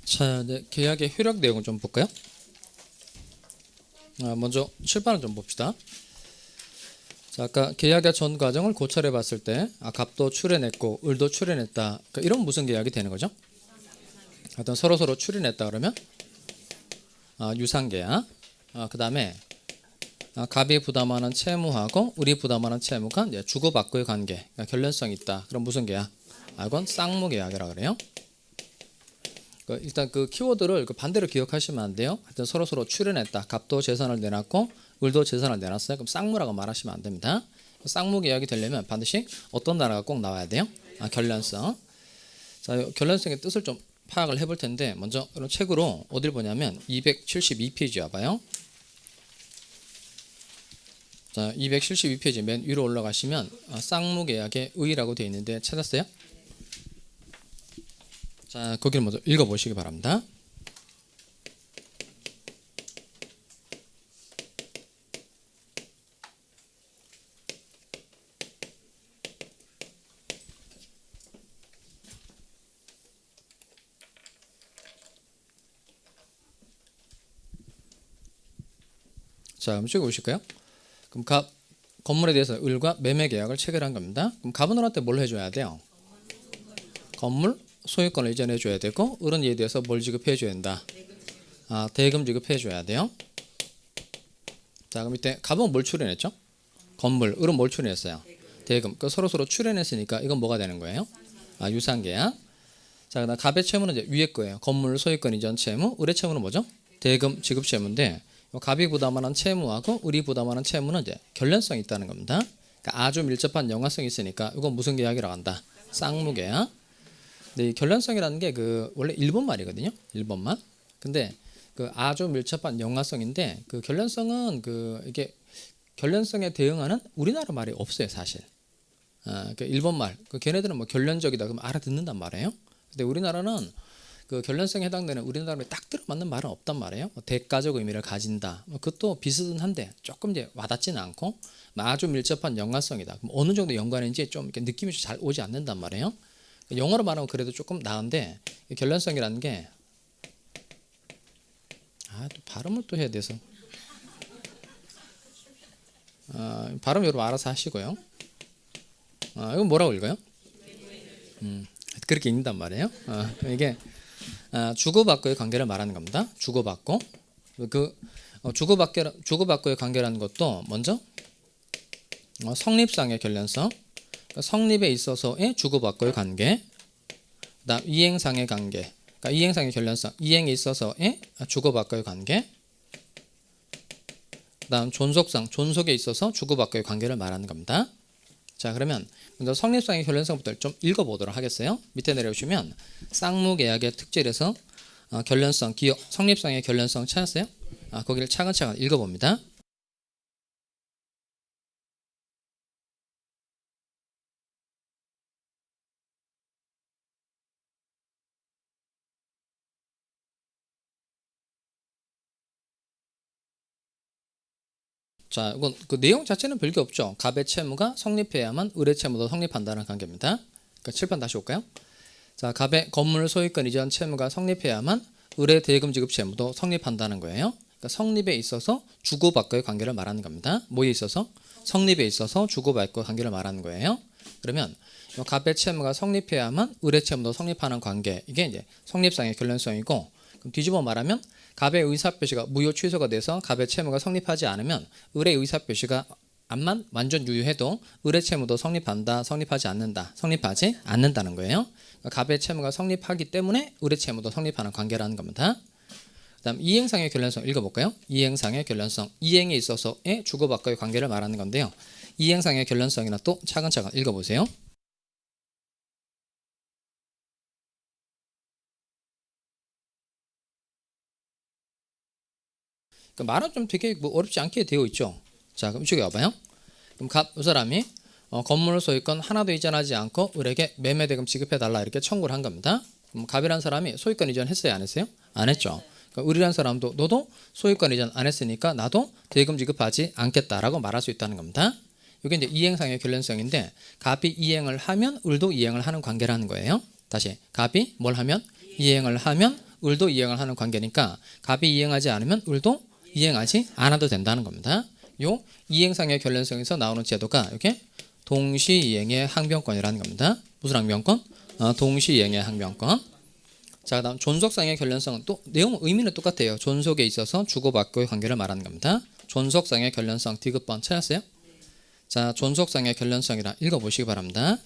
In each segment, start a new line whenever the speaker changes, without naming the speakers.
자, 네, 계약의 효력 내용을 좀 볼까요? 먼저 칠판을 좀 봅시다. 자, 아까 계약의 전 과정을 고찰해 봤을 때 갑도 출연했고 을도 출연했다. 그러니까 이런 무슨 계약이 되는 거죠? 어떤 서로 출연했다 그러면 유상계약. 그 다음에 갑이 부담하는 채무하고 을이 부담하는 채무가 이제 주고받고의 관계, 그러니까 결련성이 있다. 그럼 무슨 계약? 이건 쌍무계약이라고 그래요. 일단 그 키워드를 반대로 기억하시면 안 돼요. 하여튼 서로 출연했다. 갑도 재산을 내놨고 을도 재산을 내놨어요. 그럼 쌍무라고 말하시면 안 됩니다. 쌍무 계약이 되려면 반드시 어떤 단어가 꼭 나와야 돼요? 결련성. 자, 결련성의 뜻을 좀 파악을 해볼 텐데 먼저 이런 책으로 어딜 보냐면 272페이지 와봐요. 자, 272페이지 맨 위로 올라가시면 쌍무 계약의 의의라고 되어 있는데 찾았어요? 자, 거기를 먼저 읽어보시기 바랍니다. 자, 한번 찍어보실까요? 그럼 건물에 대해서 을과 매매 계약을 체결한 겁니다. 그럼 갑은 을한테 뭘 해줘야 돼요? 건물 소유권을 이전해 줘야 되고 을은 이에 대해서 뭘 지급해 줘야 된다? 대금 지급해 줘야 돼요. 자, 그럼 이때 갑은 뭘 출연했죠? 건물. 을은 뭘 출연했어요? 대금. 그 서로 출연했으니까 이건 뭐가 되는 거예요? 유상계약. 자, 그다음 갑의 채무는 이제 위에 거예요. 건물 소유권 이전 채무. 을의 채무는 뭐죠? 대금 지급 채무인데 갑이 부담하는 채무하고 을이 부담하는 채무는 이제 결련성이 있다는 겁니다. 그러니까 아주 밀접한 연관성이 있으니까 이건 무슨 계약이라고 한다? 쌍무계약. 근데 이 결련성이라는 게 원래 일본 말이거든요. 일본말. 근데 아주 밀접한 연관성인데 결련성은 이게 결련성에 대응하는 우리나라 말이 없어요, 사실. 일본 말. 걔네들은 뭐 결련적이다 그러면 알아듣는단 말이에요. 근데 우리나라는 결련성에 해당되는 우리나라 말에 딱 들어맞는 말은 없단 말이에요. 대가적 의미를 가진다. 그것도 비슷은 한데 조금 이제 와닿지는 않고 아주 밀접한 연관성이다. 그럼 어느 정도 연관인지 좀 이렇게 느낌이 잘 오지 않는단 말이에요. 영어로 말하면 그래도 조금 나은데 결련성이라는 게 또 발음을 또 해야 돼서 발음 여러분 알아서 하시고요. 이건 뭐라고 읽어요? 그렇게 읽는단 말이에요. 이게 주고받고의 관계를 말하는 겁니다. 주고받고 주고받고의 관계라는 것도 먼저 성립상의 결련성, 성립에 있어서의 주고받고의 관계, 그다음 이행상의 관계, 그러니까 이행상의 결련성, 이행에 있어서의 주고받고의 관계, 그다음 존속상, 존속에 있어서 주고받고의 관계를 말하는 겁니다. 자, 그러면 먼저 성립상의 결련성부터 좀 읽어보도록 하겠어요. 밑에 내려오시면 쌍무계약의 특질에서 결련성, 기억, 성립상의 결련성 찾았어요? 거기를 차근차근 읽어봅니다. 자, 이건 내용 자체는 별게 없죠. 갑의 채무가 성립해야만 을의 채무도 성립한다는 관계입니다. 칠판 다시 올까요? 자, 갑의 건물 소유권 이전 채무가 성립해야만 을의 대금 지급 채무도 성립한다는 거예요. 그러니까 성립에 있어서 주고받고의 관계를 말하는 겁니다. 뭐에 있어서? 성립에 있어서 주고받고의 관계를 말하는 거예요. 그러면 갑의 채무가 성립해야만 을의 채무도 성립하는 관계, 이게 이제 성립상의 결련성이고, 그럼 뒤집어 말하면 갑의 의사표시가 무효 취소가 돼서 갑의 채무가 성립하지 않으면 을의 의사표시가 암만 완전 유효해도 을의 채무도 성립한다, 성립하지 않는다, 성립하지 않는다는 거예요. 그러니까 갑의 채무가 성립하기 때문에 을의 채무도 성립하는 관계라는 겁니다. 그 다음 이행상의 결련성 읽어볼까요? 이행상의 결련성, 이행에 있어서의 주고받고의 관계를 말하는 건데요. 이행상의 결련성이나 또 차근차근 읽어보세요. 말은 좀 되게 어렵지 않게 되어 있죠. 자, 그럼 이쪽에 와봐요. 그럼 이 사람이 건물 소유권 하나도 이전하지 않고 을에게 매매대금 지급해달라 이렇게 청구를 한 겁니다. 그럼 갑이라는 사람이 소유권 이전했어요, 안 했어요? 안 했죠. 그러니까 을이라는 사람도 너도 소유권 이전 안 했으니까 나도 대금 지급하지 않겠다라고 말할 수 있다는 겁니다. 이게 이제 이행상의 결련성인데 갑이 이행을 하면 을도 이행을 하는 관계라는 거예요. 다시 갑이 뭘 하면? 이행을 하면 을도 이행을 하는 관계니까 갑이 이행하지 않으면 을도 이행하지 않아도 된다는 겁니다. 요 이행상의 결론성에서 나오는 제도가 이렇게 동시이행의 항변권이라는 겁니다. 무슨 항변권? 동시이행의 항변권. 자, 그다음 존속상의 결론성은 또 내용 의미는 똑같아요. 존속에 있어서 주고받고의 관계를 말하는 겁니다. 존속상의 결론성 디귿번 찾았어요? 자, 존속상의 결론성이라 읽어보시기 바랍니다.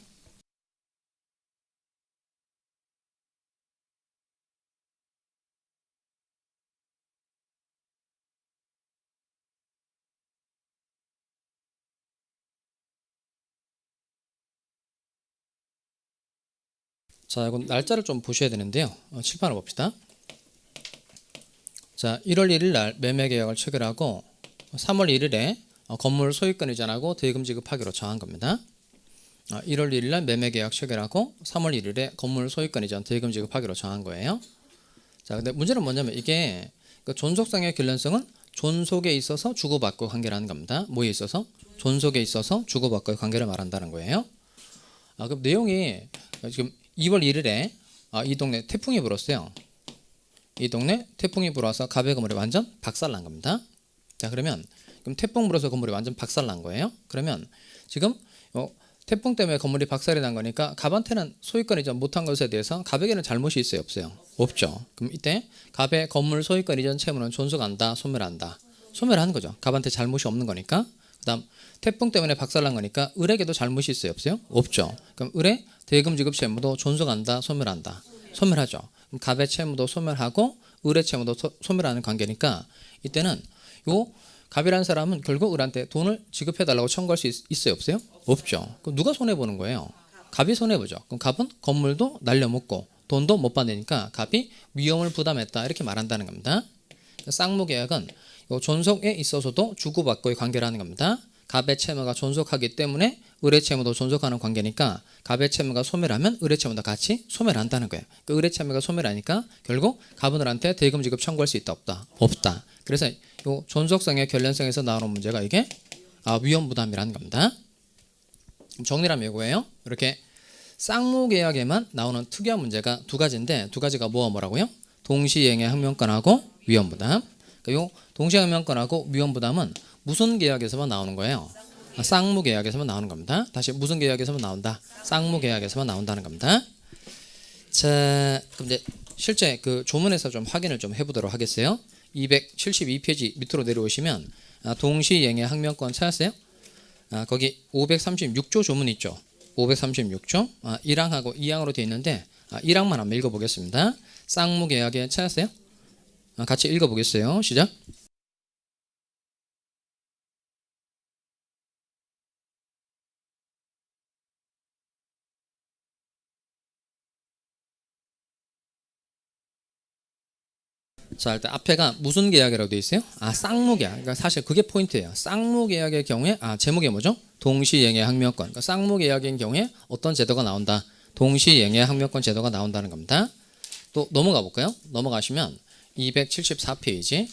자, 이건 날짜를 좀 보셔야 되는데요. 칠판을 봅시다. 자, 1월 1일 날 매매 계약을 체결하고 3월 1일에 건물 소유권 이전하고 대금 지급하기로 정한 겁니다. 1월 1일 날 매매 계약 체결하고 3월 1일에 건물 소유권 이전 대금 지급하기로 정한 거예요. 자, 근데 문제는 뭐냐면 이게 그 존속상의 결론성은 존속에 있어서 주고받고 관계라는 겁니다. 뭐에 있어서? 존속에 있어서 주고받고의 관계를 말한다는 거예요. 그럼 내용이 지금 2월 1일에 이 동네 태풍이 불었어요. 이 동네 태풍이 불어서 갑의 건물이 완전 박살난 겁니다. 자, 그럼 태풍 불어서 건물이 완전 박살난 거예요. 그러면 지금 태풍 때문에 건물이 박살이 난 거니까 갑한테는 소유권 이전 못한 것에 대해서 갑에게는 잘못이 있어요, 없어요? 없죠. 그럼 이때 갑의 건물 소유권 이전 채무는 존속한다, 소멸한다? 소멸하는 거죠. 갑한테 잘못이 없는 거니까. 그다음 태풍 때문에 박살난 거니까 을에게도 잘못이 있어요, 없어요? 없죠. 그럼 을의 대금 지급 채무도 존속한다, 소멸한다? 소멸하죠. 그럼 갑의 채무도 소멸하고 을의 채무도 소멸하는 관계니까 이때는 요 갑이라는 사람은 결국 을한테 돈을 지급해달라고 청구할 수 있어요, 없어요? 없죠. 그럼 누가 손해보는 거예요? 갑이 손해보죠. 그럼 갑은 건물도 날려먹고 돈도 못 받으니까 갑이 위험을 부담했다 이렇게 말한다는 겁니다. 쌍무계약은 존속에 있어서도 주고받고의 관계라는 겁니다. 갑의 채무가 존속하기 때문에 을의 채무도 존속하는 관계니까 갑의 채무가 소멸하면 을의 채무도 같이 소멸한다는 거예요. 그 을의 채무가 소멸하니까 결국 갑은 을한테 대금 지급 청구할 수 있다, 없다? 없다. 그래서 이 존속성의 결론성에서 나오는 문제가 이게 위험 부담이라는 겁니다. 정리를 하면 이거예요. 이렇게 쌍무계약에만 나오는 특이한 문제가 두 가지인데 두 가지가 뭐라고요? 동시이행의 항명권하고 위험 부담. 요 동시항명권하고 위험 부담은 무슨 계약에서만 나오는 거예요? 쌍무계약에서만 나오는 겁니다. 다시 무슨 계약에서만 나온다? 쌍무계약에서만 나온다는 겁니다. 자, 그럼 이제 실제 그 조문에서 좀 확인을 좀 해보도록 하겠어요. 272페이지 밑으로 내려오시면 동시이행의 항명권 찾았어요? 거기 536조 조문 있죠. 536조 1항하고 2항으로 되어 있는데 1항만 한번 읽어보겠습니다. 쌍무계약에 찾았어요? 같이 읽어보겠어요. 시작. 자, 일단 앞에가 무슨 계약이라고 되어 있어요? 쌍무계약. 그러니까 사실 그게 포인트예요. 쌍무계약의 경우에 제목이 뭐죠? 동시이행의 항명권. 그러니까 쌍무계약인 경우에 어떤 제도가 나온다? 동시이행의 항명권 제도가 나온다는 겁니다. 또 넘어가 볼까요? 넘어가시면 274페이지.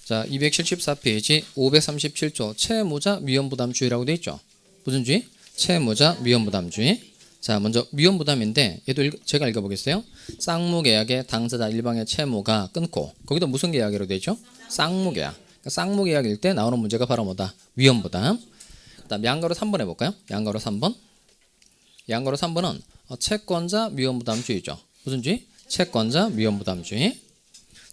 자, 274페이지 537조 채무자 위험부담주의라고 되어 있죠. 무슨 주의? 채무자 위험부담주의. 자, 먼저 위험부담인데 얘도 제가 읽어보겠어요. 쌍무계약의 당사자 일방의 채무가 끊고 거기도 무슨 계약으로 되어 있죠? 쌍무계약. 그러니까 쌍무계약일 때 나오는 문제가 바로 뭐다? 위험부담. 그다음 양가로 3번 해볼까요? 양가로 3번. 양가로 3번은 채권자 위험부담주의죠. 무슨 주의? 채권자 위험부담주의.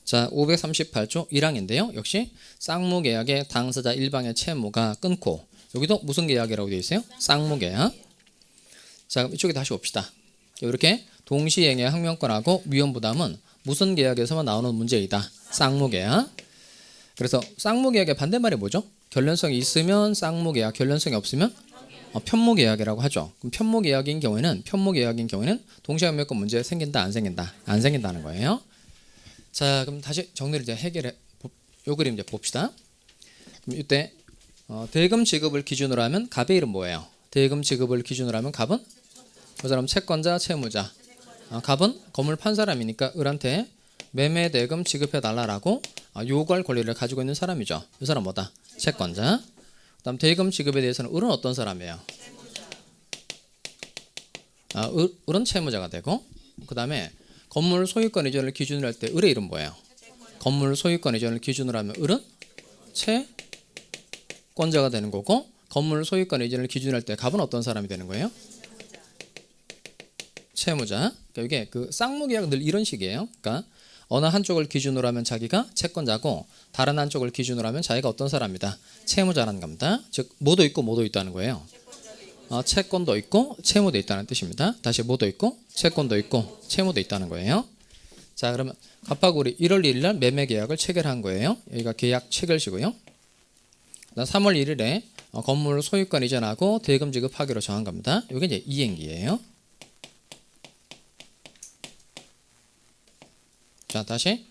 자, 538조 1항인데요. 역시 쌍무계약의 당사자 일방의 채무가 끊고 여기도 무슨 계약이라고 되어 있어요? 쌍무계약. 자, 그럼 이쪽에 다시 봅시다. 이렇게 동시이행의 항명권하고 위험부담은 무슨 계약에서만 나오는 문제이다? 쌍무계약. 그래서 쌍무계약의 반대말이 뭐죠? 결론성이 있으면 쌍무계약, 결론성이 없으면 편무계약이라고 하죠. 그럼 편무계약인 경우에는 동시항명권 문제 생긴다, 안 생긴다? 안 생긴다는 거예요. 자, 그럼 다시 정리를 이제 해결해 요 그림 이제 봅시다. 그럼 이때 대금 지급을 기준으로 하면 갑의 이름 뭐예요? 대금 지급을 기준으로 하면 갑은 그 사람 채권자, 채무자. 갑은 건물 판 사람이니까 을한테 매매 대금 지급해 달라라고 요구할 권리를 가지고 있는 사람이죠. 이 사람 뭐다? 채권자. 그다음 대금 지급에 대해서는 을은 어떤 사람이에요? 을은 채무자가 되고 그 다음에 건물 소유권 이전을 기준으로 할 때 을의 이름 뭐예요? 건물 소유권 이전을 기준으로 하면 을은 채권자가 되는 거고, 건물 소유권 이전을 기준으로 할 때 갑은 어떤 사람이 되는 거예요? 채무자. 그러니까 이게 그 쌍무계약 늘 이런 식이에요. 그러니까 어느 한쪽을 기준으로 하면 자기가 채권자고, 다른 한쪽을 기준으로 하면 자기가 어떤 사람이다? 채무자라는 겁니다. 즉 뭐도 있고 뭐도 있다는 거예요. 채권도 있고 채무도 있다는 뜻입니다. 다시 뭐도 있고 채권도 있고 채무도 있다는 거예요. 자, 그러면 갑하고 을이 1월 1일 날 매매 계약을 체결한 거예요. 여기가 계약 체결시고요. 3월 1일에 건물 소유권 이전하고 대금 지급하기로 정한 겁니다. 이게 이제 이행기예요. 자, 다시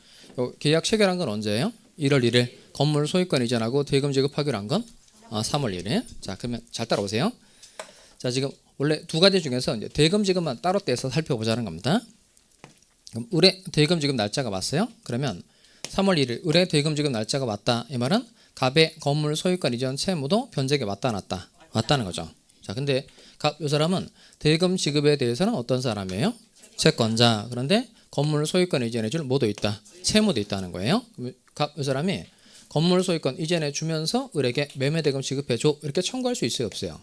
계약 체결한 건 언제예요? 1월 1일. 건물 소유권 이전하고 대금 지급하기로 한 건 3월 1일. 자, 그러면 잘 따라오세요. 자, 지금 원래 두 가지 중에서 이제 대금 지급만 따로 떼서 살펴보자는 겁니다. 그럼 을의 대금 지급 날짜가 맞어요? 그러면 3월 1일 을의 대금 지급 날짜가 맞다. 이 말은 갑의 건물 소유권 이전 채무도 변제액에 맞다 놨다. 맞다는 거죠. 자, 근데 갑 이 사람은 대금 지급에 대해서는 어떤 사람이에요? 채권자. 그런데 건물 소유권 이전해 줄 뭐도 있다. 채무도 있다는 거예요. 갑 이 사람이 건물 소유권 이전해 주면서 을에게 매매 대금 지급해 줘. 이렇게 청구할 수 있어요, 없어요?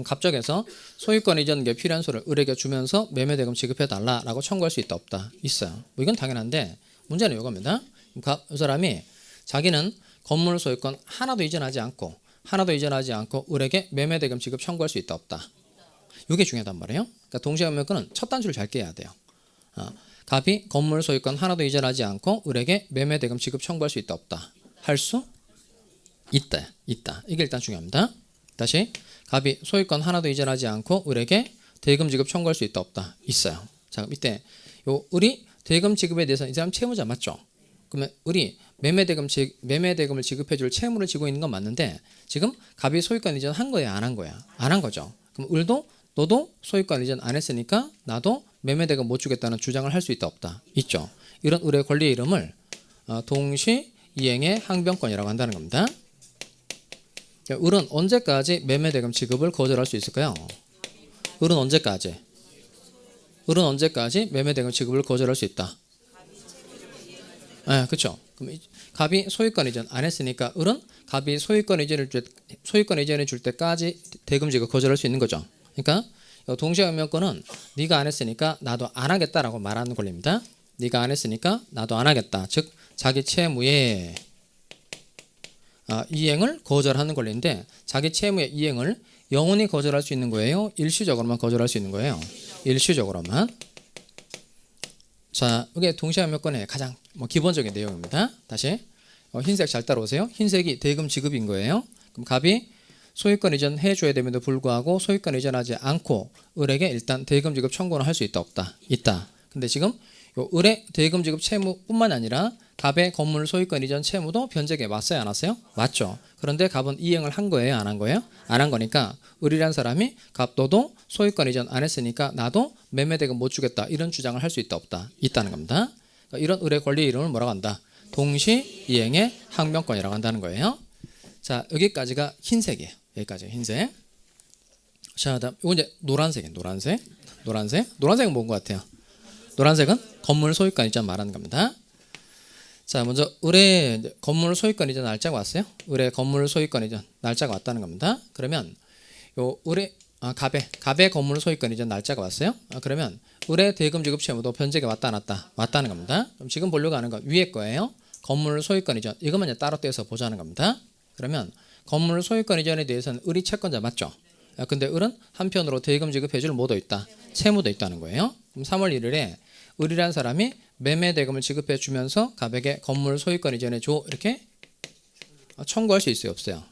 갑작에서 소유권 이전에 필요한 소를 을에게 주면서 매매 대금 지급해 달라라고 청구할 수 있다, 없다? 있어요. 뭐 이건 당연한데 문제는 이겁니다. 갑 이 사람이 자기는 건물 소유권 하나도 이전하지 않고 을에게 매매 대금 지급 청구할 수 있다, 없다? 이게 중요하단 말이에요. 그러니까 동시행명권은 첫 단추를 잘 깨야 돼요. 갑이 건물 소유권 하나도 이전하지 않고 을에게 매매 대금 지급 청구할 수 있다, 없다? 할 수 있다. 이게 일단 중요합니다. 다시 갑이 소유권 하나도 이전하지 않고 을에게 대금 지급 청구할 수 있다, 없다? 있어요. 자, 그럼 이때 요 을이 대금 지급에 대해서 이 사람 채무자 맞죠? 그러면 을이 매매 대금을 지급해 줄 채무를 지고 있는 건 맞는데 지금 갑이 소유권 이전 한 거야, 안 한 거야? 안 한 거죠. 그럼 을도 너도 소유권 이전 안 했으니까 나도 매매 대금 못 주겠다는 주장을 할 수 있다, 없다? 있죠. 이런 을의 권리의 이름을 동시 이행의 항변권이라고 한다는 겁니다. 을은 언제까지 매매 대금 지급을 거절할 수 있을까요? 을은 언제까지 매매 대금 지급을 거절할 수 있다? 네, 그렇죠. 그럼 갑이 소유권 이전 안 했으니까 을은 갑이 소유권 이전해 줄 때까지 대금 지급 거절할 수 있는 거죠. 그러니까 동시행명권은 네가 안 했으니까 나도 안 하겠다라고 말하는 권리입니다. 네가 안 했으니까 나도 안 하겠다. 즉 자기 채무의 이행을 거절하는 권리인데 자기 채무의 이행을 영원히 거절할 수 있는 거예요? 일시적으로만 거절할 수 있는 거예요? 일시적으로만. 자, 이게 동시행명권의 가장 기본적인 내용입니다. 다시 흰색 잘 따라오세요. 흰색이 대금 지급인 거예요. 그럼 갑이 소유권 이전 해줘야 됨에도 불구하고 소유권 이전하지 않고 을에게 일단 대금 지급 청구는 할 수 있다, 없다? 있다. 근데 지금 요 을의 대금 지급 채무뿐만 아니라 갑의 건물 소유권 이전 채무도 변제액에 맞어요, 안 왔어요? 맞죠. 그런데 갑은 이행을 한 거예요, 안 한 거예요? 안 한 거니까 을이란 사람이 갑 너도 소유권 이전 안 했으니까 나도 매매 대금 못 주겠다 이런 주장을 할 수 있다, 없다? 있다는 겁니다. 그러니까 이런 을의 권리의 이름을 뭐라고 한다? 동시 이행의 항변권이라고 한다는 거예요. 자, 여기까지가 흰색이에요. 여기까지 흰색. 자, 다음 이거 이제 노란색은 뭔 것 같아요? 노란색은 건물 소유권 이전 말하는 겁니다. 자, 먼저 을의 건물 소유권 이전 날짜가 왔어요. 을의 건물 소유권 이전 날짜가 왔다는 겁니다. 그러면 요 을의 갑의 건물 소유권 이전 날짜가 왔어요. 그러면 을의 대금 지급 채무도 변제액에 왔다, 안 왔다? 왔다는 겁니다. 그럼 지금 보려고 하는 건 위에 거예요. 건물 소유권 이전 이것만 이제 따로 떼서 보자는 겁니다. 그러면 건물 소유권 이전에 대해서는 을이 채권자 맞죠? 근데 을은 한편으로 대금 지급해 줄 뭐도 있다? 채무도 있다는 거예요. 그럼 3월 1일에 을이라는 사람이 매매 대금을 지급해 주면서 갑에게 건물 소유권 이전해 줘 이렇게 청구할 수 있어요, 없어요?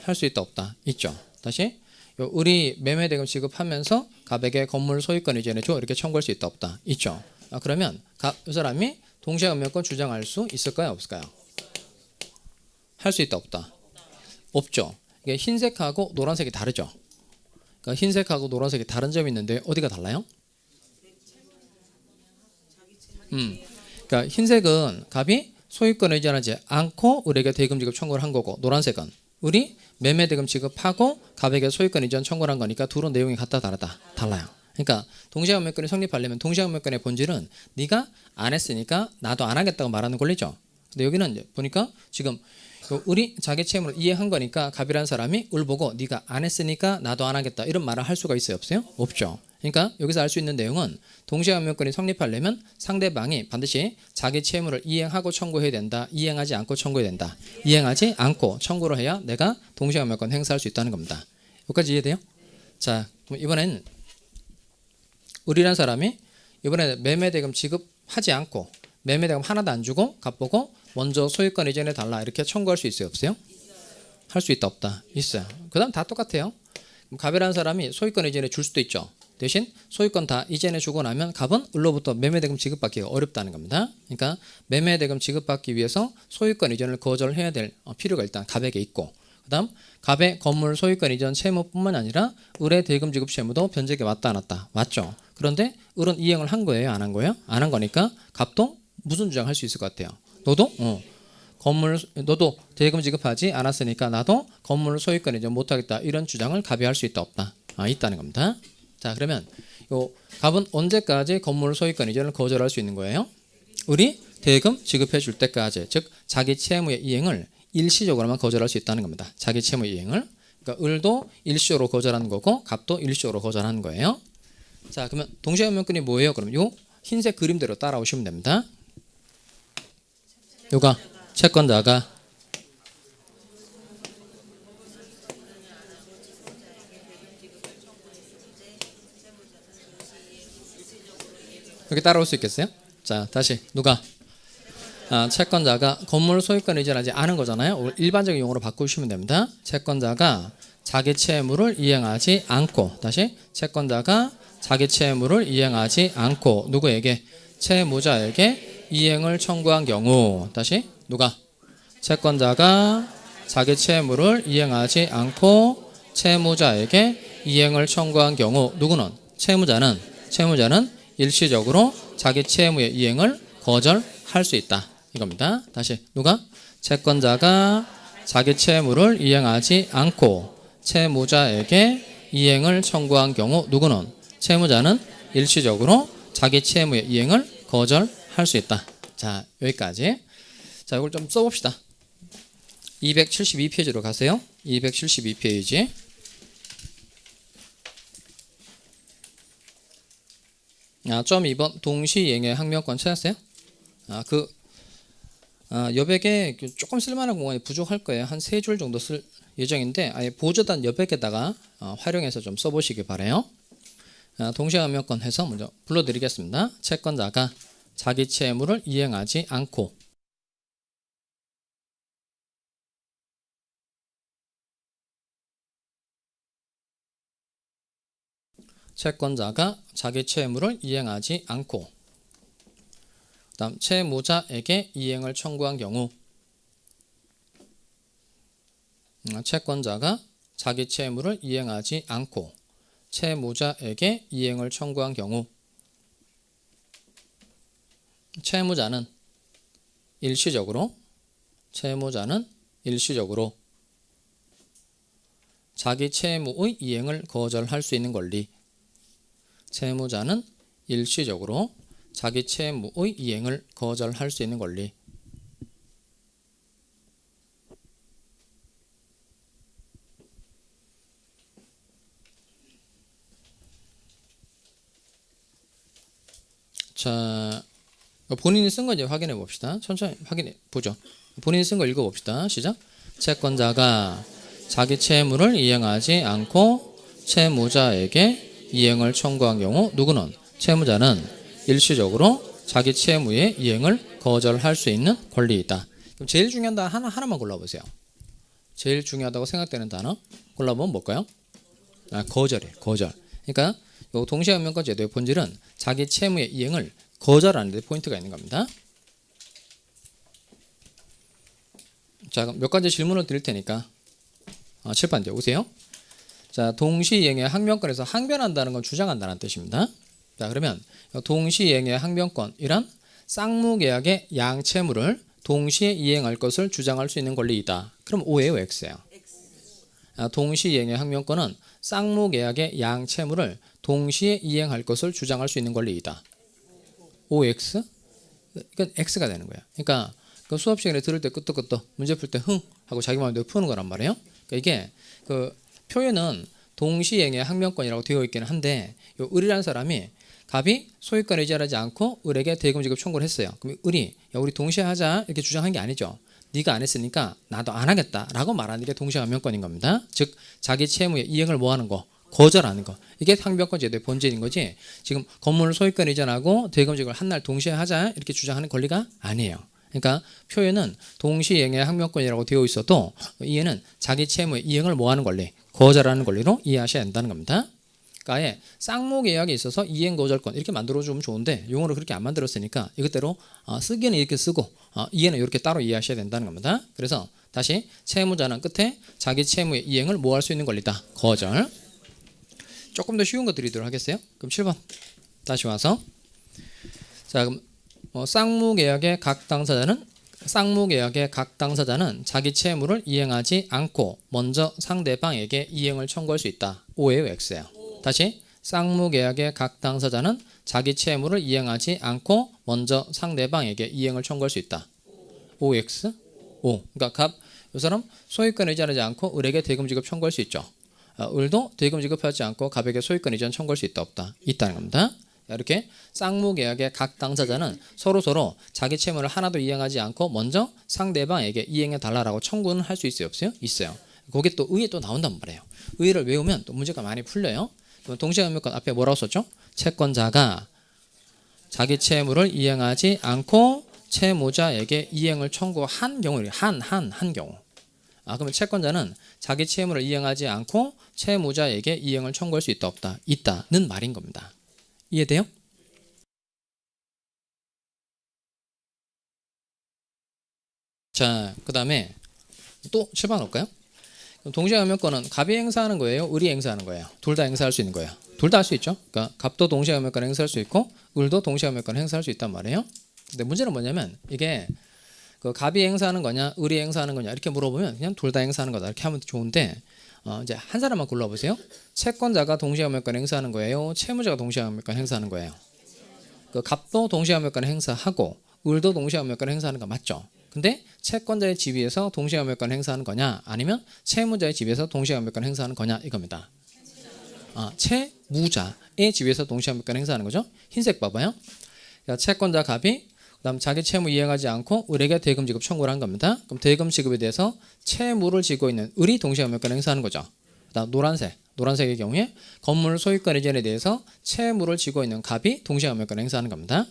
할 수 있다, 없다? 있죠. 다시 요 을이 매매 대금 지급하면서 갑에게 건물 소유권 이전해 줘 이렇게 청구할 수 있다, 없다? 있죠. 그러면 이 사람이 동시행명권 주장할 수 있을까요, 없을까요? 할 수 있다, 없다? 없죠. 이게 흰색하고 노란색이 다르죠. 그러니까 흰색하고 노란색이 다른 점이 있는데 어디가 달라요? 그러니까 흰색은 갑이 소유권 이전하지 않고 을에게 대금 지급 청구를 한 거고, 노란색은 을이 매매 대금 지급하고 갑에게 소유권 이전 청구를 한 거니까 둘은 내용이 같다, 다르다? 달라요. 그러니까 동시행명권이 성립하려면 동시행명권의 본질은 네가 안 했으니까 나도 안 하겠다고 말하는 권리죠. 근데 여기는 이제 보니까 지금 을이 자기 채무를 이행한 거니까 갑이라는 사람이 을 보고 네가 안 했으니까 나도 안 하겠다 이런 말을 할 수가 있어요, 없어요? 없죠. 그러니까 여기서 알 수 있는 내용은 동시행명권이 성립하려면 상대방이 반드시 자기 채무를 이행하고 청구해야 된다. 이행하지 않고 청구해야 된다. 이행하지 않고 청구를 해야 내가 동시행명권 행사할 수 있다는 겁니다. 여기까지 이해돼요? 자, 그럼 이번엔 을이라는 사람이 이번에 매매대금 지급하지 않고 매매대금 하나도 안 주고 갑보고 먼저 소유권 이전해 달라 이렇게 청구할 수 있어요, 없어요? 할 수 있다, 없다? 있어요. 그 다음 다 똑같아요. 갑이라는 사람이 소유권 이전해 줄 수도 있죠. 대신 소유권 다 이전해 주고 나면 갑은 을로부터 매매대금 지급받기가 어렵다는 겁니다. 그러니까 매매대금 지급받기 위해서 소유권 이전을 거절해야 될 필요가 일단 갑에게 있고, 그 다음 갑의 건물 소유권 이전 채무뿐만 아니라 을의 대금 지급 채무도 변제에 맞다 안 왔다? 맞죠. 그런데 을은 이행을 한 거예요, 안 한 거예요? 안 한 거니까 갑도 무슨 주장할 수 있을 것 같아요? 너도 너도 대금 지급하지 않았으니까 나도 건물 소유권 이전 못하겠다 이런 주장을 갑이 할 수 있다, 없다? 있다는 겁니다. 자, 그러면 요 갑은 언제까지 건물 소유권 이전을 거절할 수 있는 거예요? 을이 대금 지급해 줄 때까지, 즉 자기 채무의 이행을 일시적으로만 거절할 수 있다는 겁니다. 자기 채무 이행을. 그러니까 을도 일시적으로 거절하는 거고 갑도 일시적으로 거절하는 거예요. 자, 그러면 동시행명권이 뭐예요? 그럼 요 흰색 그림대로 따라오시면 됩니다. 요가 채권자가 여기 따라올 수 있겠어요? 자, 다시 누가 채권자가 건물 소유권 이전하지 않은 거잖아요. 일반적인 용어로 바꾸시면 됩니다. 채권자가 자기 채무를 이행하지 않고, 다시 채권자가 자기 채무를 이행하지 않고 누구에게? 채무자에게 이행을 청구한 경우, 다시 누가? 채권자가 자기 채무를 이행하지 않고 채무자에게 이행을 청구한 경우 누구는? 채무자는 일시적으로 자기 채무의 이행을 거절할 수 있다 이겁니다. 다시 누가? 채권자가 자기 채무를 이행하지 않고 채무자에게 이행을 청구한 경우 누구는? 채무자는 일시적으로 자기 채무의 이행을 거절할 수 있다. 자, 여기까지. 자, 이걸 좀 써봅시다. 272페이지로 가세요. 272페이지. 점 2번 동시행의 항명권 찾았어요? 여백에 조금 쓸만한 공간이 부족할 거예요. 한 3줄 정도 쓸 예정인데 아예 보조단 여백에다가 활용해서 좀 써보시기 바라요. 동시행항명권 해서 먼저 불러드리겠습니다. 채권자가 자기 채무를 이행하지 않고 그다음 채무자에게 이행을 청구한 경우 채권자가 자기 채무를 이행하지 않고 채무자에게 이행을 청구한 경우 채무자는 일시적으로 자기 채무의 이행을 거절할 수 있는 권리. 채무자는 일시적으로 자기 채무의 이행을 거절할 수 있는 권리. 자, 본인이 쓴 거 이제 확인해 봅시다. 천천히 확인해 보죠. 본인이 쓴 거 읽어 봅시다. 시작. 채권자가 자기 채무를 이행하지 않고 채무자에게 이행을 청구한 경우 누구는? 채무자는 일시적으로 자기 채무의 이행을 거절할 수 있는 권리이다. 그럼 제일 중요한 단어 하나만 골라보세요. 제일 중요하다고 생각되는 단어 골라보면 뭘까요? 거절이에요. 거절. 그러니까 요 동시행명권 제도의 본질은 자기 채무의 이행을 거절하는 데 포인트가 있는 겁니다. 자, 그럼 몇 가지 질문을 드릴 테니까 칠판 이제 오세요. 자, 동시이행의 항명권에서 항변한다는 건 주장한다는 뜻입니다. 자, 그러면 동시이행의 항변권이란 쌍무계약의 양채무를 동시에 이행할 것을 주장할 수 있는 권리이다. 그럼 O예요, X예요? 동시이행의 항명권은 쌍무계약의 양채무를 동시에 이행할 것을 주장할 수 있는 권리이다. OX? 이건 X가 되는 거야. 그러니까 그 수업 시간에 들을 때 끄떡끄떡 문제 풀 때 흥 하고 자기 마음대로 푸는 거란 말이에요. 그러니까 이게 그 표현은 동시행의 항명권이라고 되어 있기는 한데 요 을이라는 사람이 갑이 소유권을 의지하지 않고 을에게 대금 지급 청구를 했어요. 그럼 을이 야 우리 동시에 하자 이렇게 주장한 게 아니죠. 네가 안 했으니까 나도 안 하겠다라고 말하는 게 동시에 항명권인 겁니다. 즉 자기 채무의 이행을 뭐하는 거 거절하는 거 이게 항명권 제도의 본질인 거지. 지금 건물 소유권 이전하고 대금 지급을 한 날 동시에 하자 이렇게 주장하는 권리가 아니에요. 그러니까 표현은 동시행의 항명권이라고 되어 있어도 이해는 자기 채무의 이행을 뭐하는 권리 거절하는 권리로 이해하셔야 된다는 겁니다. 그러니까 아예 쌍무계약에 있어서 이행 거절권 이렇게 만들어주면 좋은데 용어를 그렇게 안 만들었으니까 이것대로 쓰기는 이렇게 쓰고 이해는 이렇게 따로 이해하셔야 된다는 겁니다. 그래서 다시 채무자는 끝에 자기 채무의 이행을 뭐 할 수 있는 권리다. 거절. 조금 더 쉬운 거 드리도록 하겠어요. 그럼 7번 다시 와서 자 그럼 쌍무계약의 각 당사자는 자기 채무를 이행하지 않고 먼저 상대방에게 이행을 청구할 수 있다. O예요, X예요. 다시 쌍무계약의 각 당사자는 자기 채무를 이행하지 않고 먼저 상대방에게 이행을 청구할 수 있다. OX? O. 그러니까 이 사람 소유권 의지하지 않고 을에게 대금 지급 청구할 수 있죠. 을도 대금 지급하지 않고 갑에게 소유권 이전 청구할 수 있다 없다. 있다는 겁니다. 이렇게 쌍무계약의 각 당사자는 서로 자기 채무를 하나도 이행하지 않고 먼저 상대방에게 이행해 달라라고 청구는 할 수 있어요 없어요? 있어요. 거기에 또 의에 또 나온단 말이에요. 의를 외우면 또 문제가 많이 풀려요. 동시항명권 앞에 뭐라고 썼죠? 채권자가 자기 채무를 이행하지 않고 채무자에게 이행을 청구한 경우 한 경우. 그러면 채권자는 자기 채무를 이행하지 않고 채무자에게 이행을 청구할 수 있다 없다? 있다는 말인 겁니다. 이해돼요? 자, 그 다음에 또 7번 올까요? 동시항명권은 갑이 행사하는 거예요? 을이 행사하는 거예요? 둘 다 행사할 수 있는 거예요. 둘 다 할 수 있죠. 그러니까 갑도 동시항명권 행사할 수 있고 을도 동시항명권 행사할 수 있단 말이에요. 근데 문제는 뭐냐면 이게 그 갑이 행사하는 거냐 을이 행사하는 거냐 이렇게 물어보면 그냥 둘 다 행사하는 거다 이렇게 하면 좋은데 이제 한 사람만 골라보세요. 채권자가 동시항명권 행사하는 거예요? 채무자가 동시항명권 행사하는 거예요? 그 갑도 동시항명권 행사하고 을도 동시항명권 행사하는 거 맞죠? 근데 채권자의 지위에서 동시항명권 행사하는 거냐 아니면 채무자의 지위에서 동시항명권 행사하는 거냐 이겁니다. 채무자의 지위에서 동시항명권 행사하는 거죠. 흰색 봐봐요. 채권자 갑이 그다음 자기 채무 이행하지 않고 을에게 대금 지급 청구를 한 겁니다. 그럼 대금 지급에 대해서 채무를 지고 있는 을이 동시항명권 행사하는 거죠. 그다음 노란색의 경우에 건물 소유권 이전에 대해서 채무를 지고 있는 갑이 동시항명권 행사하는 겁니다.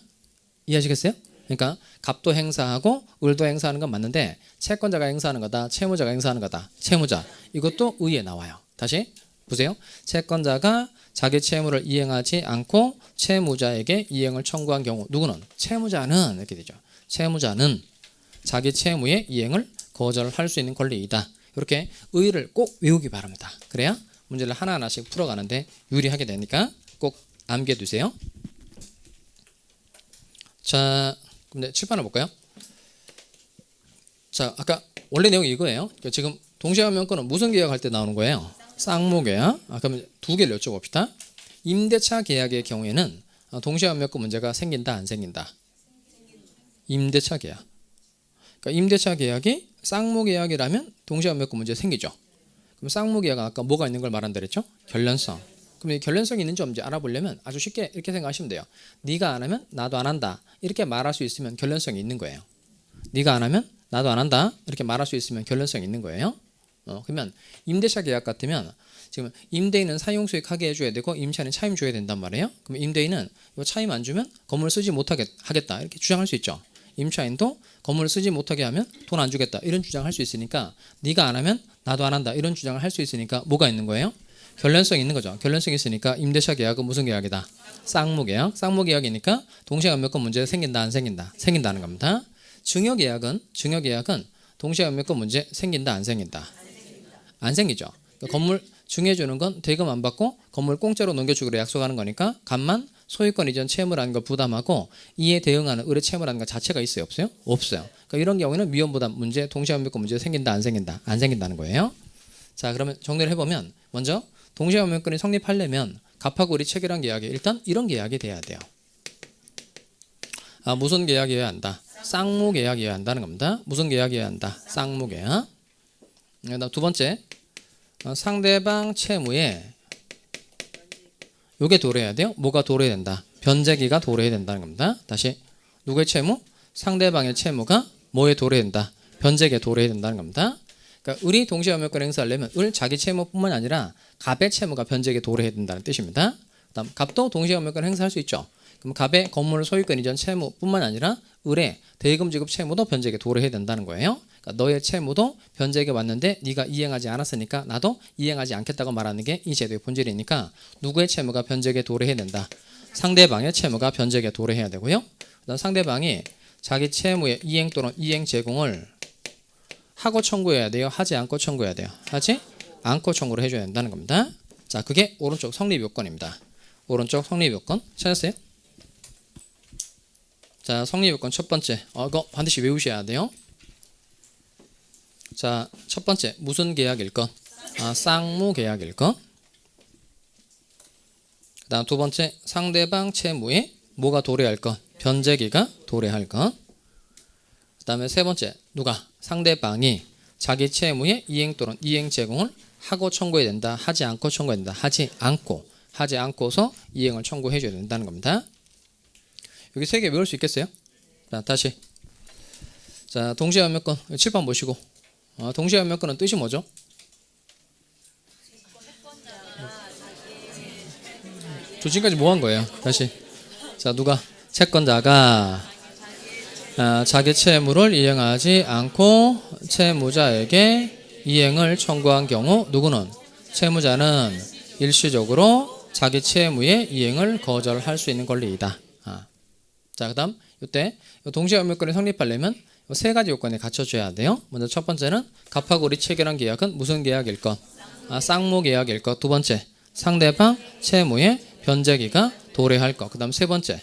이해하시겠어요? 그러니까 갑도 행사하고 을도 행사하는 건 맞는데 채권자가 행사하는 거다, 채무자가 행사하는 거다. 채무자 이것도 의에 나와요. 다시 보세요. 채권자가 자기 채무를 이행하지 않고 채무자에게 이행을 청구한 경우 누구는? 채무자는 이렇게 되죠. 채무자는 자기 채무의 이행을 거절할 수 있는 권리이다. 이렇게 의를 꼭 외우기 바랍니다. 그래야 문제를 하나하나씩 풀어가는데 유리하게 되니까 꼭 암기해 두세요. 자, 그럼 7번을 볼까요? 자, 아까 원래 내용이 이거예요. 그러니까 지금 동시항명권은 무슨 계약할 때 나오는 거예요? 쌍무계약. 그러면 두 개를 여쭤봅시다. 임대차 계약의 경우에는 동시항명권 문제가 생긴다 안 생긴다? 임대차 계약. 그러니까 임대차 계약이 쌍무계약이라면 동시항명권 문제 생기죠. 그럼 쌍무계약은 아까 뭐가 있는 걸 말한다 그랬죠? 결련성. 그럼 이 결련성이 있는지 없는지 알아보려면 아주 쉽게 이렇게 생각하시면 돼요. 네가 안 하면 나도 안 한다. 이렇게 말할 수 있으면 결련성이 있는 거예요. 네가 안 하면 나도 안 한다. 이렇게 말할 수 있으면 결련성이 있는 거예요. 그러면 임대차 계약 같으면 지금 임대인은 사용수익 하게 해줘야 되고 임차인은 차임 줘야 된단 말이에요. 그럼 임대인은 이 차임 안 주면 건물을 쓰지 못하게 하겠다 이렇게 주장할 수 있죠. 임차인도 건물을 쓰지 못하게 하면 돈 안 주겠다 이런 주장할 수 있으니까 네가 안 하면 나도 안 한다 이런 주장을 할 수 있으니까 뭐가 있는 거예요? 결련성이 있는 거죠. 결련성이 있으니까 임대차 계약은 무슨 계약이다? 쌍무계약. 쌍무계약이니까 동시항명권 문제 생긴다 안 생긴다? 생긴다는 겁니다. 증여계약은 동시항명권 문제 생긴다 안 생긴다? 안 생기죠. 그러니까 건물 증여해주는 건 대금 안 받고 건물 공짜로 넘겨주기로 약속하는 거니까 갑만 소유권 이전 채무라는 걸 부담하고 이에 대응하는 을의 채무라는 것 자체가 있어요 없어요? 없어요. 그러니까 이런 경우에는 위험부담 문제 동시항명권 문제 생긴다 안 생긴다? 안 생긴다는 거예요. 자 그러면 정리를 해보면 먼저 동시항명권이 성립하려면 갑하고 을이 체결한 계약이 일단 이런 계약이 돼야 돼요. 무슨 계약이어야 한다? 쌍무 계약이어야 한다는 겁니다. 무슨 계약이어야 한다? 쌍무 계약. 그다음 두 번째, 상대방 채무에 요게 도래해야 돼요. 뭐가 도래해야 된다? 변제기가 도래해야 된다는 겁니다. 다시 누구의 채무? 상대방의 채무가 뭐에 도래해야 된다? 변제기에 도래해야 된다는 겁니다. 그러니까 을이 동시염유권 행사하려면 을 자기 채무뿐만 아니라 갑의 채무가 변제기에 도래해야 된다는 뜻입니다. 그다음 갑도 동시염유권 행사할 수 있죠. 그럼 갑의 건물 소유권 이전 채무뿐만 아니라 을의 대금 지급 채무도 변제기에 도래해야 된다는 거예요. 그러니까 너의 채무도 변제기에 왔는데 네가 이행하지 않았으니까 나도 이행하지 않겠다고 말하는 게 이 제도의 본질이니까 누구의 채무가 변제기에 도래해야 된다? 상대방의 채무가 변제기에 도래해야 되고요. 그다음 상대방이 자기 채무의 이행 또는 이행 제공을 하고 청구해야 돼요? 하지 않고 청구해야 돼요? 하지 않고 청구를 해줘야 된다는 겁니다. 자, 그게 오른쪽 성립요건입니다. 오른쪽 성립요건 찾았어요? 자, 성립요건 첫 번째. 이거 반드시 외우셔야 돼요. 자, 첫 번째 무슨 계약일 것? 쌍무 계약일 것. 그 다음 두 번째 상대방 채무에 뭐가 도래할 것? 변제기가 도래할 것. 그 다음에 세 번째 누가? 상대방이 자기 채무의 이행 또는 이행 제공을 하고 청구해야 된다. 하지 않고 청구해야 된다. 하지 않고서 이행을 청구해줘야 된다는 겁니다. 여기 세 개 외울 수 있겠어요? 자, 다시. 자, 동시염유권 칠판 보시고. 동시염유권은 뜻이 뭐죠? 저 지금까지 뭐 한 거예요? 다시. 자, 누가? 채권자가 자기 채무를 이행하지 않고 채무자에게 이행을 청구한 경우 누구는? 채무자는 일시적으로 자기 채무의 이행을 거절할 수 있는 권리이다. 자, 그 다음 이때 동시염유권이 성립하려면 세 가지 요건에 갖춰줘야 돼요. 먼저 첫 번째는 갑하고 을이 체결한 계약은 무슨 계약일 것? 쌍무 계약일 것. 두 번째 상대방 채무의 변제기가 도래할 것. 그 다음 세 번째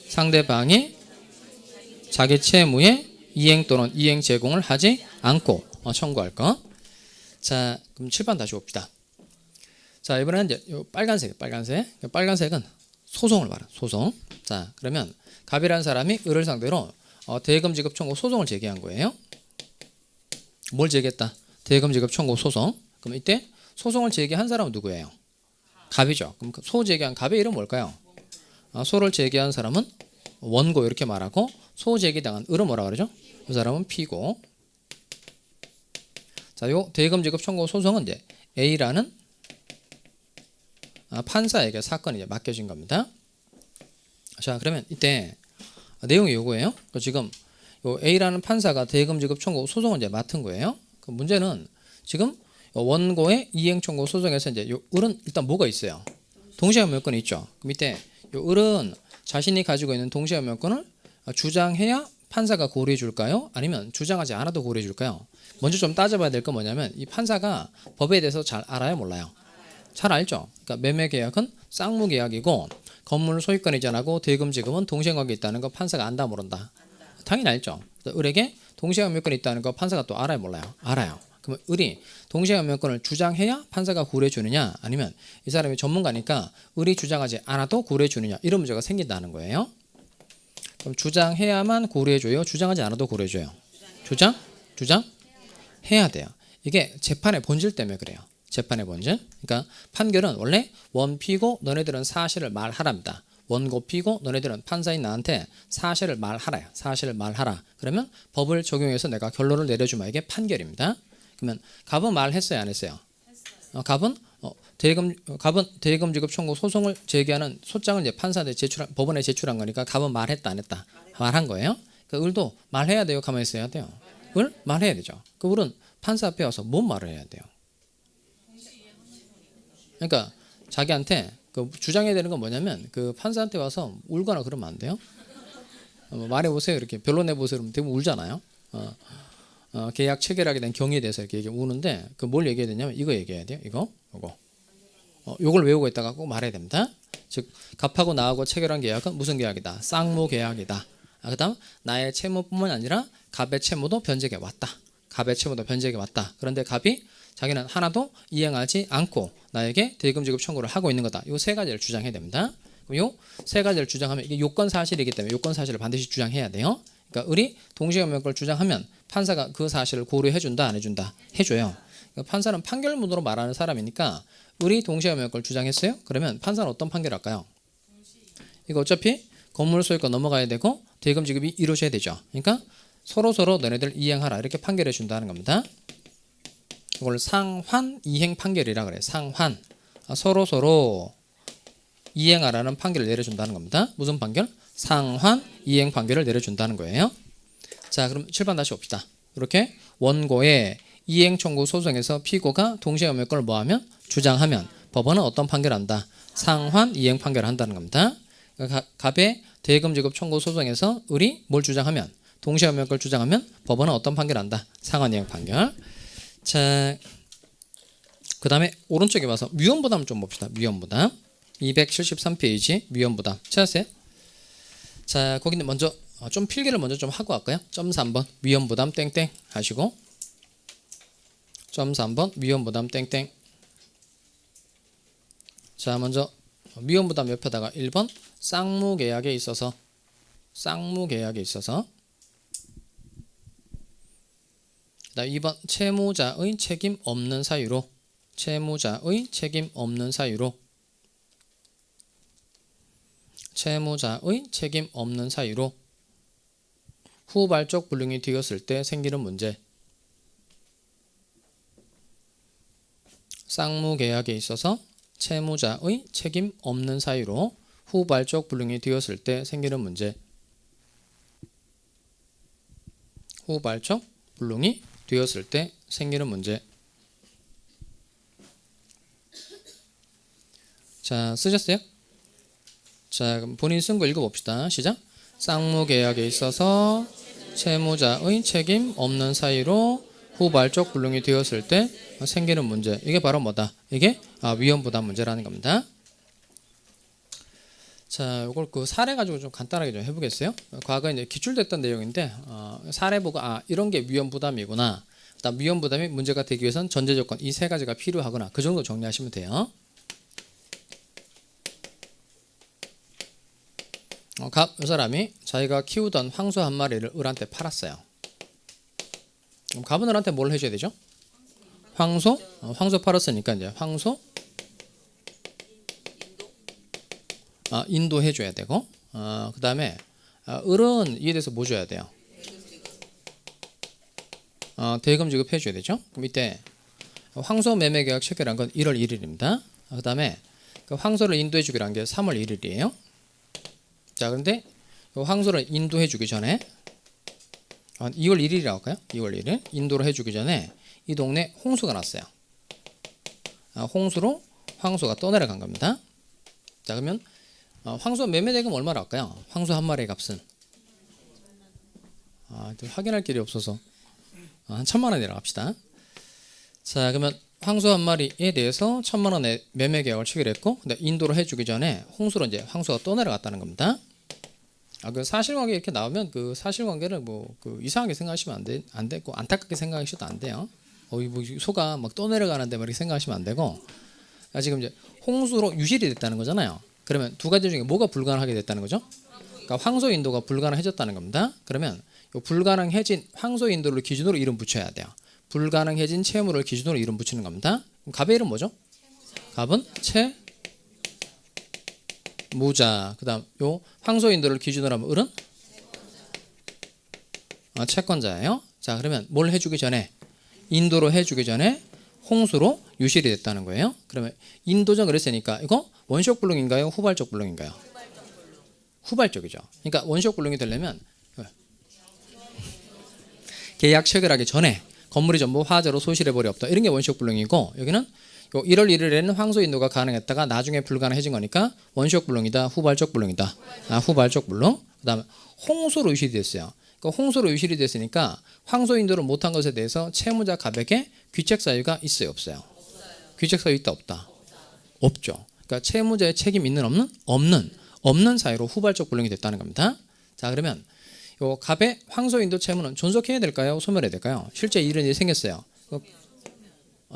상대방이 자기 채무의 이행 또는 이행 제공을 하지 않고 청구할 것. 자, 그럼 칠판 다시 봅시다. 자, 이번에는 이제 빨간색은 소송을 말하는 소송. 자, 그러면 갑이라는 사람이 을을 상대로 대금 지급 청구 소송을 제기한 거예요. 뭘 제기했다? 대금 지급 청구 소송. 그럼 이때 소송을 제기한 사람은 누구예요? 갑이죠. 그럼 소 제기한 갑의 이름 뭘까요? 소를 제기한 사람은 원고 이렇게 말하고 소 제기당한 을은 뭐라 그러죠? 그 사람은 피고. 자, 요 대금 지급 청구 소송은 이제 A라는 판사에게 사건이 이제 맡겨진 겁니다. 자, 그러면 이때 내용이 요거예요. 지금 요 A라는 판사가 대금 지급 청구 소송을 이제 맡은 거예요. 그 문제는 지금 원고의 이행 청구 소송에서 이제 요 을은 일단 뭐가 있어요? 동시염유권이 있죠. 그럼 이때 요 을은 자신이 가지고 있는 동시염유권을 주장해야 판사가 고려해 줄까요? 아니면 주장하지 않아도 고려해 줄까요? 먼저 좀 따져봐야 될 건 뭐냐면 이 판사가 법에 대해서 잘 알아요, 몰라요? 잘 알죠. 그러니까 매매 계약은 쌍무 계약이고 건물 소유권 이전하고 대금 지급은 동시행하게 있다는 거 판사가 안다 모른다? 당연히 알죠. 을에게 동시행유권이 있다는 거 판사가 또 알아요, 몰라요? 알아요. 그러면 을이 동시행유권을 주장해야 판사가 고려해 주느냐, 아니면 이 사람이 전문가니까 을이 주장하지 않아도 고려해 주느냐, 이런 문제가 생긴다는 거예요. 그럼 주장해야만 고려해 줘요? 주장하지 않아도 고려해 줘요? 주장해야 돼요. 이게 재판의 본질 때문에 그래요. 재판의 본질. 그러니까 판결은 원래 원피고 너네들은 사실을 말하랍니다. 원고 피고 너네들은 판사인 나한테 사실을 말하라요. 사실을 말하라. 그러면 법을 적용해서 내가 결론을 내려주면 이게 판결입니다. 그러면 갑은 말했어요, 안 했어요? 갑은 대금 지급 청구 소송을 제기하는 소장을 이제 판사한테 법원에 제출한 거니까 갑은 말했다, 안 했다? 말한 거예요. 그 을도 말해야 돼요, 가만히 있어야 돼요? 을 말해야 되죠. 그 을은 판사 앞에 와서 뭔 말을 해야 돼요? 그러니까 자기한테 그 주장해야 되는 건 뭐냐면 그 판사한테 와서 울거나 그러면 안 돼요. 말해보세요, 이렇게 변론 해보세요. 그러면 대부분 울잖아요. 계약 체결하게 된 경위에 대해서 이렇게 우는데 그 뭘 얘기해야 되냐면 이거 얘기해야 돼요. 요거 요걸 외우고 있다가 꼭 말해야 됩니다. 즉 갑하고 나하고 체결한 계약은 무슨 계약이다? 쌍무 계약이다. 그다음 나의 채무뿐만 아니라 갑의 채무도 변제기에 왔다. 갑의 채무도 변제기에 왔다. 그런데 갑이 자기는 하나도 이행하지 않고 나에게 대금 지급 청구를 하고 있는 거다. 이 세 가지를 주장해야 됩니다. 요 세 가지를 주장하면 이게 요건 사실이기 때문에 요건 사실을 반드시 주장해야 돼요. 그러니까 을이 동시행명령권을 주장하면 판사가 그 사실을 고려해 준다, 안 해준다? 해줘요. 그러니까 판사는 판결문으로 말하는 사람이니까 을이 동시행명령권을 주장했어요. 그러면 판사는 어떤 판결을 할까요? 이거 어차피 건물 소유권 넘어가야 되고 대금 지급이 이루어져야 되죠. 그러니까 서로 너네들 이행하라 이렇게 판결해 준다는 겁니다. 이걸 상환 이행 판결이라 그래요. 상환. 서로 이행하라는 판결을 내려준다는 겁니다. 무슨 판결? 상환 이행 판결을 내려준다는 거예요. 자, 그럼 7번 다시 봅시다. 이렇게 원고의 이행 청구 소송에서 피고가 동시행명령권을 뭐하면? 주장하면 법원은 어떤 판결한다? 상환 이행 판결을 한다는 겁니다. 갑의 대금 지급 청구 소송에서 을이 뭘 주장하면? 동시행명령권을 주장하면 법원은 어떤 판결한다? 상환 이행 판결. 자, 그 다음에 오른쪽에 와서 위헌부담 좀 봅시다. 위헌부담 273페이지 위헌부담 찾았어요? 자, 거기는 먼저 좀 필기를 먼저 좀 하고 갈까요? 점 3번 위헌부담 땡땡 하시고 점 3번 위헌부담 땡땡. 자, 먼저 위헌부담 옆에다가 1번 쌍무계약에 있어서 그다음 2번 채무자의 책임 없는 사유로 후발적 불능이 되었을 때 생기는 문제. 쌍무계약에 있어서 채무자의 책임 없는 사유로 후발적 불능이 되었을 때 생기는 문제. 후발적 불능이 되었을 때 생기는 문제. 자, 쓰셨어요? 자, 그럼 본인 쓴 거 읽어봅시다. 시작. 쌍무계약에 있어서 채무자의 책임 없는 사유로 후발적 불능이 되었을 때 생기는 문제. 이게 바로 뭐다? 이게 위헌부담 문제라는 겁니다. 자, 이걸 그 사례 가지고 좀 간단하게 좀 해보겠어요. 과거에 이제 기출됐던 내용인데 사례 보고 이런 게 위헌부담이구나. 그다음 위헌부담이 문제가 되기 위해선 전제 조건 이 세 가지가 필요하구나. 그 정도 정리하시면 돼요. 이 사람이 자기가 키우던 황소 한 마리를 을한테 팔았어요. 그럼 갑은 을한테 뭘 해줘야 되죠? 황소 팔았으니까 이제 황소 인도해 줘야 되고 그 다음에 을은 이에 대해서 뭐 줘야 돼요? 대금 지급해 줘야 되죠. 그럼 이때 황소 매매 계약 체결한 건 1월 1일입니다. 그 다음에 그 황소를 인도해 주기로 한 게 3월 1일이에요. 자, 그런데 황소를 인도해 주기 전에 2월 1일이라고 할까요? 2월 1일 인도를 해주기 전에 이 동네 홍수가 났어요. 홍수로 황소가 떠내려간 겁니다. 자, 그러면 황소 매매 대금 얼마나 할까요? 황소 한 마리의 값은 확인할 길이 없어서 한 1,000만 원이라고 합시다. 자, 그러면 황소 한 마리에 대해서 1,000만 원의 매매 계약을 체결했고, 근데 인도를 해주기 전에 홍수로 이제 황소가 떠내려갔다는 겁니다. 그 사실관계 이렇게 나오면 그 사실관계를 그 이상하게 생각하시면 안 되고 안타깝게 생각하셔도 안 돼요. 뭐 소가 막 떠내려가는데 막 이렇게 생각하시면 안 되고, 지금 이제 홍수로 유실이 됐다는 거잖아요. 그러면 두 가지 중에 뭐가 불가능하게 됐다는 거죠? 그러니까 황소 인도가 불가능해졌다는 겁니다. 그러면 요 불가능해진 황소 인도를 기준으로 이름 붙여야 돼요. 불가능해진 채무를 기준으로 이름 붙이는 겁니다. 그럼 갑의 이름 뭐죠? 갑은 채무자. 그다음 요 황소 인도를 기준으로 하면 을은 채권자예요. 자, 그러면 뭘 해주기 전에 인도로 해주기 전에 홍수로 유실이 됐다는 거예요. 그러면 인도적 그랬으니까 이거 원시적 불능인가요? 후발적 불능인가요? 후발적이죠. 그러니까 원시적 불능이 되려면 계약 체결하기 전에 건물이 전부 화재로 소실해버려 없다. 이런 게 원시적 불능이고, 여기는 1월 1일에는 황소 인도가 가능했다가 나중에 불가능해진 거니까 원시적 불능이다, 후발적 불능이다. 후발적 불능. 그 다음에 홍수로 유실이 됐어요. 그러니까 홍수로 유실이 됐으니까 황소 인도를 못한 것에 대해서 채무자 갑에게 귀책 사유가 있어요, 없어요? 귀책 사유 있다, 없다? 없죠. 그러니까 채무자의 책임 있는, 없는? 없는 사유로 후발적 불능이 됐다는 겁니다. 자, 그러면 요 갑의 황소 인도 채무는 존속해야 될까요? 소멸해야 될까요? 실제 이런 일이 생겼어요.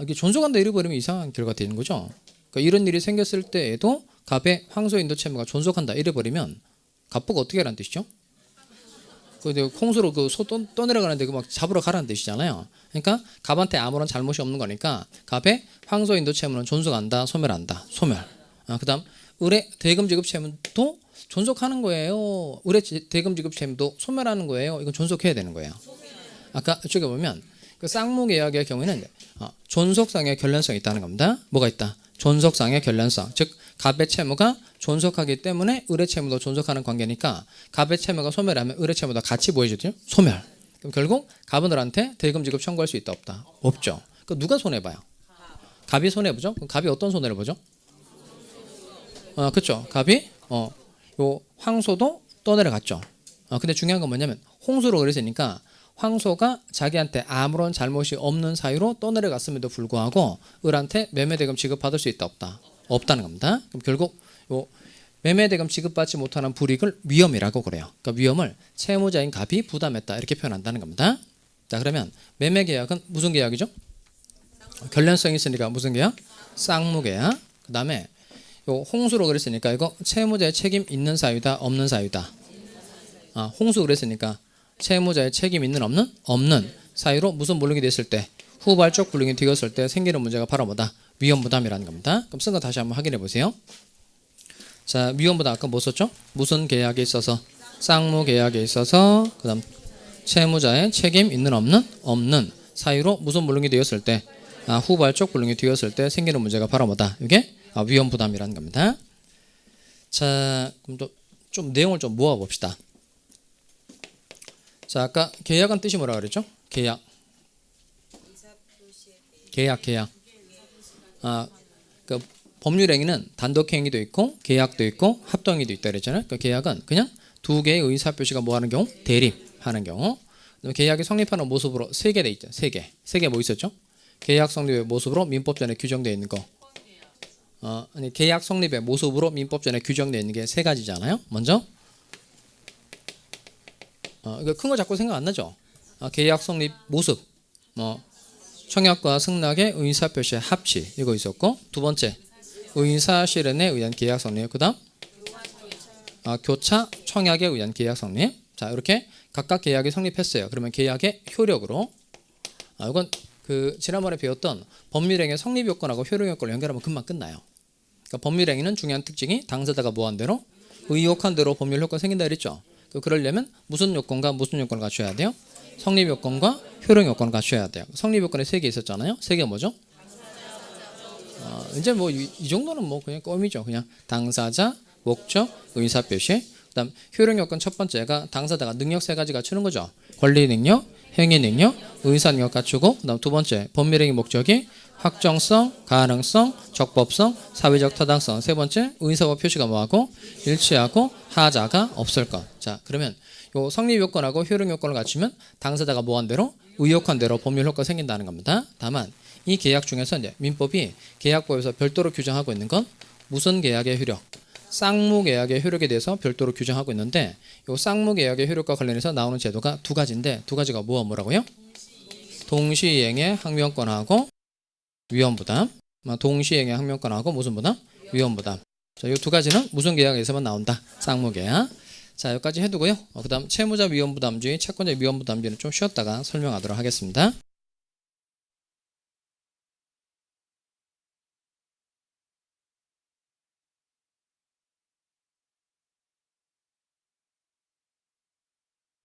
이게 존속한다 잃어버리면 이상한 결과가 되는 거죠. 그러니까 이런 일이 생겼을 때에도 갑의 황소 인도 채무가 존속한다 잃어버리면 갑부가 어떻게 하라는 뜻이죠? 그 콩수로 그 소 떠내려가는데 그 막 잡으러 가라는 뜻이잖아요. 그러니까 갑한테 아무런 잘못이 없는 거니까 갑의 황소 인도 채무는 존속한다, 소멸한다, 소멸. 그다음 을의 대금 지급 채무도 존속하는 거예요. 을의 대금 지급 채무도 소멸하는 거예요. 이건 존속해야 되는 거예요. 아까 이쪽에 보면 그 쌍무 계약의 경우에는 존속상의 결련성이 있다는 겁니다. 뭐가 있다? 존속상의 결련성. 즉 갑의 채무가 존속하기 때문에 을의 채무도 존속하는 관계니까 갑의 채무가 소멸하면 을의 채무도 같이 뭐 해주죠? 소멸. 그럼 결국 갑은 을한테 대금 지급 청구할 수 있다 없다? 없죠. 그럼 누가 손해봐요? 갑이 손해보죠? 그럼 갑이 어떤 손해를 보죠? 그렇죠. 갑이 요 황소도 떠내려갔죠. 근데 중요한 건 뭐냐면 홍수로 그랬으니까 황소가 자기한테 아무런 잘못이 없는 사유로 떠내려갔음에도 불구하고 을한테 매매대금 지급받을 수 있다 없다? 없다는 겁니다. 그럼 결국 요 매매대금 지급받지 못하는 불이익을 위험이라고 그래요. 그러니까 위험을 채무자인 갑이 부담했다 이렇게 표현한다는 겁니다. 자 그러면 매매계약은 무슨 계약이죠? 결련성이 있으니까 무슨 계약? 쌍무계약. 그 다음에 요 홍수로 그랬으니까 이거 채무자의 책임 있는 사유다 없는 사유다? 홍수 그랬으니까 채무자의 책임 있는 없는? 없는 사유로 무슨 불능이 됐을 때 후발적 불능이 되었을 때 생기는 문제가 바로 뭐다? 위험부담이라는 겁니다. 그럼 쓴 거 다시 한번 확인해 보세요. 자 위험부담 아까 뭐 썼죠? 무슨 계약에 있어서? 쌍무 계약에 있어서 그 다음 채무자의 책임 있는 없는? 없는 사유로 무슨 불능이 되었을 때 후발적 불능이 되었을 때 생기는 문제가 바로 뭐다? 이게 위험부담이라는 겁니다. 자 그럼 또 좀 내용을 좀 모아 봅시다. 자 아까 계약은 뜻이 뭐라 그랬죠? 계약. 그 법률행위는 단독행위도 있고 계약도 있고 합동행위도 있다 그랬잖아요. 그 계약은 그냥 두 개의 의사표시가 뭐 하는 경우? 대립하는 경우. 계약이 성립하는 모습으로 세 개 돼 있죠. 세 개 뭐 있었죠? 계약 성립의 모습으로 민법전에 규정되어 있는 거. 계약 성립의 모습으로 민법전에 규정되어 있는 게 세 가지잖아요. 먼저 이거 큰 거 자꾸 생각 안 나죠? 계약 성립 모습, 청약과 승낙의 의사표시의 합치 이거 있었고 두 번째 의사 실현에 의한 계약 성립 그다음 교차 청약에 의한 계약 성립. 자 이렇게 각각 계약이 성립했어요. 그러면 계약의 효력으로 이건 그 지난번에 배웠던 법률행위 성립 요건하고 효력 요건을 연결하면 금방 끝나요. 그러니까 법률행위는 중요한 특징이 당사자가 뭐한 대로 의혹한 대로 법률 효과가 생긴다 그랬죠. 그러려면 무슨 요건과 무슨 요건을 갖춰야 돼요? 성립 요건과 효력 요건을 갖춰야 돼요. 성립 요건에 세 개 있었잖아요. 세 개 뭐죠? 이제 뭐 이 정도는 뭐 그냥 껌이죠. 그냥 당사자, 목적, 의사표시. 그다음 효력 요건 첫 번째가 당사자가 능력 세 가지 갖추는 거죠. 권리 능력, 행위 능력, 의사 능력 갖추고 그다음 두 번째 법률행위 목적이 확정성, 가능성, 적법성, 사회적 타당성. 세 번째 의사와 표시가 뭐하고 일치하고 하자가 없을 것. 자 그러면 요 성립 요건하고 효력 요건을 갖추면 당사자가 뭐한 대로 의혹한 대로 법률 효과가 생긴다는 겁니다. 다만 이 계약 중에서 이제 민법이 계약법에서 별도로 규정하고 있는 건 무슨 계약의 효력, 쌍무 계약의 효력에 대해서 별도로 규정하고 있는데 요 쌍무 계약의 효력과 관련해서 나오는 제도가 두 가지인데 두 가지가 뭐라고요? 동시이행의 항명권하고 위험부담. 동시이행의 항명권하고 무슨 부담? 위험부담. 자, 이 두 가지는 무슨 계약에서만 나온다? 쌍무 계약. 자, 여기까지 해두고요. 그다음 채무자 위험부담주의, 채권자 위험부담주의는 좀 쉬었다가 설명하도록 하겠습니다.